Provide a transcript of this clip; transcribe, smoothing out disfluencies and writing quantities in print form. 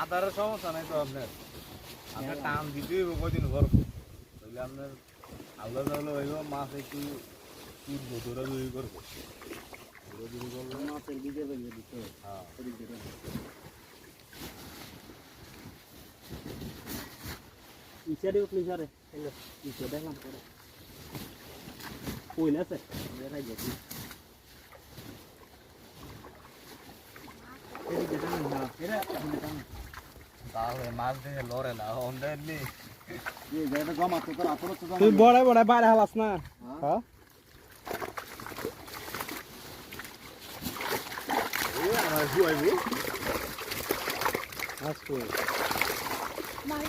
আদারের সমস্যা নাই তো আপনার আপনার টান দিতে কদিন ভর তাহলে আপনার আলাদা চাউলে হইব মাছ একটু তুলবো দৌড়াদৌড়ি করবো দৌড়াদৌড়ি করলে মাছের দিকে বেরিয়ে দিতে হ্যাঁ ইচারে উঠলি সারে ইচে দেখলাম পরে কইল আছে দেখাই যাচ্ছি তাহলে মাছ দেখে লড়ে না অন্যের নেই তুই বড় বড় বাইরে হালাস না হ্যাঁ আমার হুয়াইবো আজকে মাছ